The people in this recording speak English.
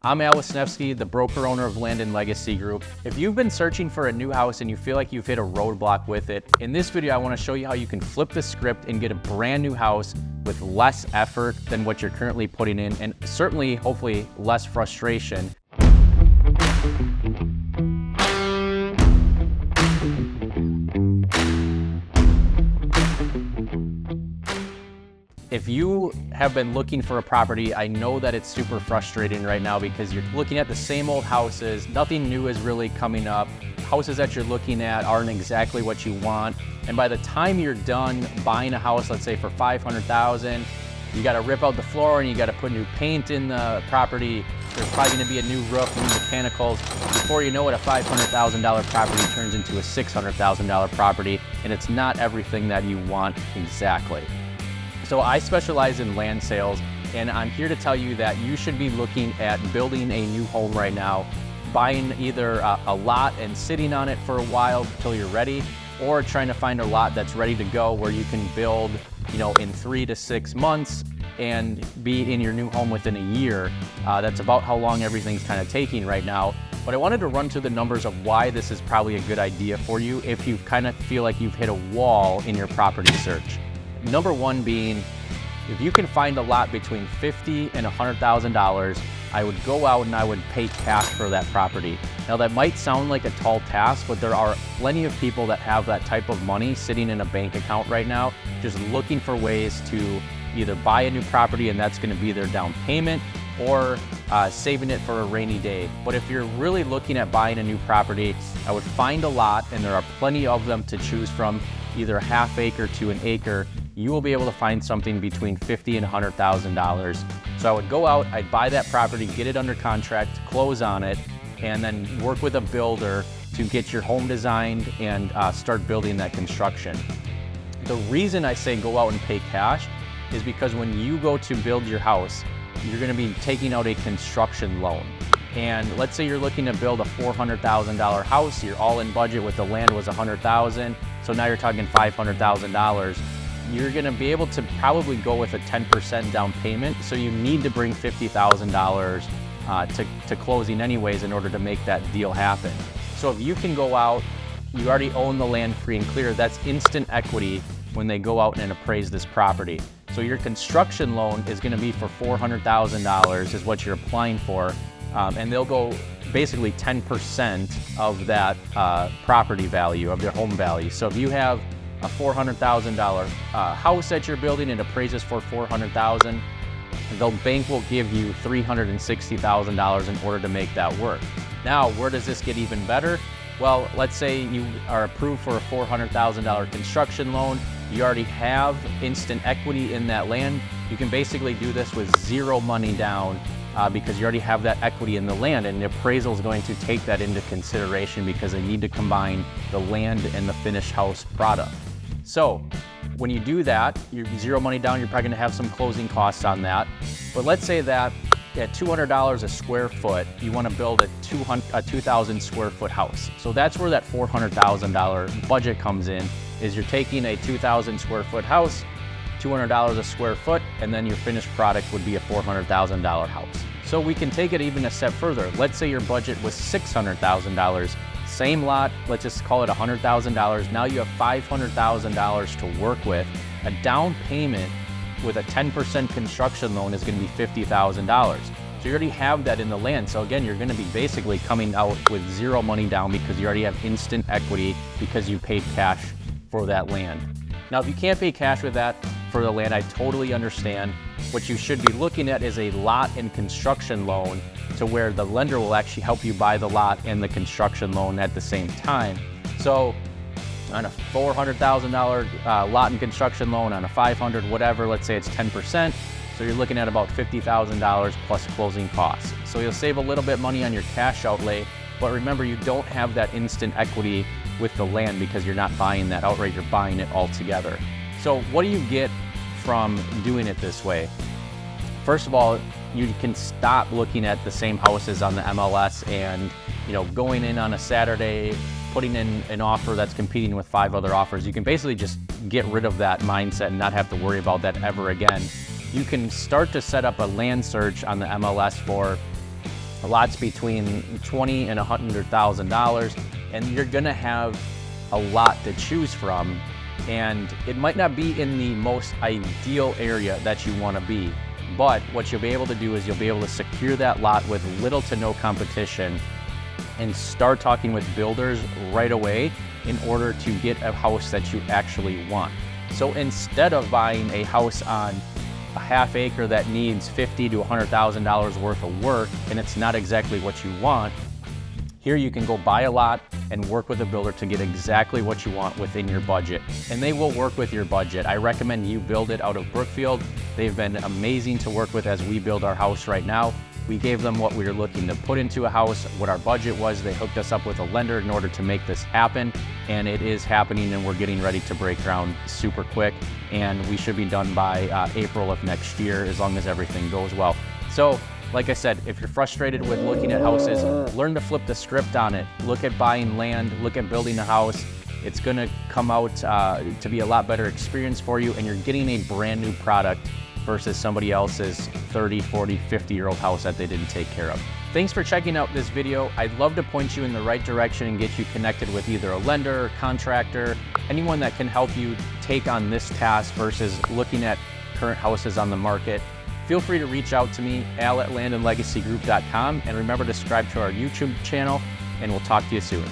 I'm Wisnefske, the broker owner of Land Legacy Group. If you've been searching for a new house and you feel like you've hit a roadblock with it, in this video I want to show you how you can flip the script and get a brand new house with less effort than what you're currently putting in, and certainly, hopefully, less frustration. If you have been looking for a property, I know that it's super frustrating right now because you're looking at the same old houses. Nothing new is really coming up. Houses that you're looking at aren't exactly what you want. And by the time you're done buying a house, let's say for $500,000, you got to rip out the floor and you got to put new paint in the property. There's probably going to be a new roof, new mechanicals. Before you know it, a $500,000 property turns into a $600,000 property, and it's not everything that you want exactly. So I specialize in land sales, and I'm here to tell you that you should be looking at building a new home right now, buying either a lot and sitting on it for a while until you're ready, or trying to find a lot that's ready to go where you can build, in 3 to 6 months and be in your new home within a year. That's about how long everything's kind of taking right now. But I wanted to run through the numbers of why this is probably a good idea for you if you kind of feel like you've hit a wall in your property search. Number one being, if you can find a lot between $50,000 and $100,000, I would go out and I would pay cash for that property. Now that might sound like a tall task, but there are plenty of people that have that type of money sitting in a bank account right now, just looking for ways to either buy a new property and that's gonna be their down payment, or saving it for a rainy day. But if you're really looking at buying a new property, I would find a lot, and there are plenty of them to choose from, either a half acre to an acre. You will be able to find something between $50,000 and $100,000. So I would go out, I'd buy that property, get it under contract, close on it, and then work with a builder to get your home designed and start building that construction. The reason I say go out and pay cash is because when you go to build your house, you're gonna be taking out a construction loan. And let's say you're looking to build a $400,000 house, your all-in budget with the land was $100,000, so now you're talking $500,000. You're gonna be able to probably go with a 10% down payment, so you need to bring $50,000 to closing anyways in order to make that deal happen. So if you can go out, you already own the land free and clear, that's instant equity when they go out and appraise this property. So your construction loan is gonna be for $400,000 is what you're applying for, and they'll go basically 10% of that property value, of your home value. So if you have a $400,000 house that you're building and appraises for $400,000, the bank will give you $360,000 in order to make that work. Now, where does this get even better? Well, let's say you are approved for a $400,000 construction loan. You already have instant equity in that land. You can basically do this with zero money down because you already have that equity in the land, and the appraisal is going to take that into consideration because they need to combine the land and the finished house product. So when you do that, you're zero money down, you're probably gonna have some closing costs on that. But let's say that at $200 a square foot, you wanna build a 2,000 square foot house. So that's where that $400,000 budget comes in, is you're taking a 2,000 square foot house, $200 a square foot, and then your finished product would be a $400,000 house. So we can take it even a step further. Let's say your budget was $600,000. Same lot, let's just call it $100,000. Now you have $500,000 to work with. A down payment with a 10% construction loan is gonna be $50,000. So you already have that in the land. So again, you're gonna be basically coming out with zero money down because you already have instant equity because you paid cash for that land. Now, if you can't pay cash with that for the land, I totally understand. What you should be looking at is a lot and construction loan, to where the lender will actually help you buy the lot and the construction loan at the same time. So on a $400,000 lot and construction loan, on a $500,000, whatever, let's say it's 10%, so you're looking at about $50,000 plus closing costs. So you'll save a little bit money on your cash outlay, but remember, you don't have that instant equity with the land because you're not buying that outright, you're buying it all together. So what do you get from doing it this way? First of all, you can stop looking at the same houses on the MLS and going in on a Saturday, putting in an offer that's competing with 5 other offers. You can basically just get rid of that mindset and not have to worry about that ever again. You can start to set up a land search on the MLS for lots between $20,000 and $100,000, and you're gonna have a lot to choose from. And it might not be in the most ideal area that you wanna be, but what you'll be able to do is you'll be able to secure that lot with little to no competition and start talking with builders right away in order to get a house that you actually want. So instead of buying a house on a half acre that needs $50,000 to $100,000 worth of work and it's not exactly what you want, here you can go buy a lot and work with a builder to get exactly what you want within your budget. And they will work with your budget. I recommend you build it out of Brookfield. They've been amazing to work with as we build our house right now. We gave them what we were looking to put into a house, what our budget was. They hooked us up with a lender in order to make this happen, and it is happening, and we're getting ready to break ground super quick, and we should be done by April of next year as long as everything goes well. So, like I said, if you're frustrated with looking at houses, learn to flip the script on it. Look at buying land, look at building a house. It's gonna come out to be a lot better experience for you, and you're getting a brand new product versus somebody else's 30, 40, 50-year-old house that they didn't take care of. Thanks for checking out this video. I'd love to point you in the right direction and get you connected with either a lender, or contractor, anyone that can help you take on this task versus looking at current houses on the market. Feel free to reach out to me, Al at landlegacygroup.com, and remember to subscribe to our YouTube channel, and we'll talk to you soon.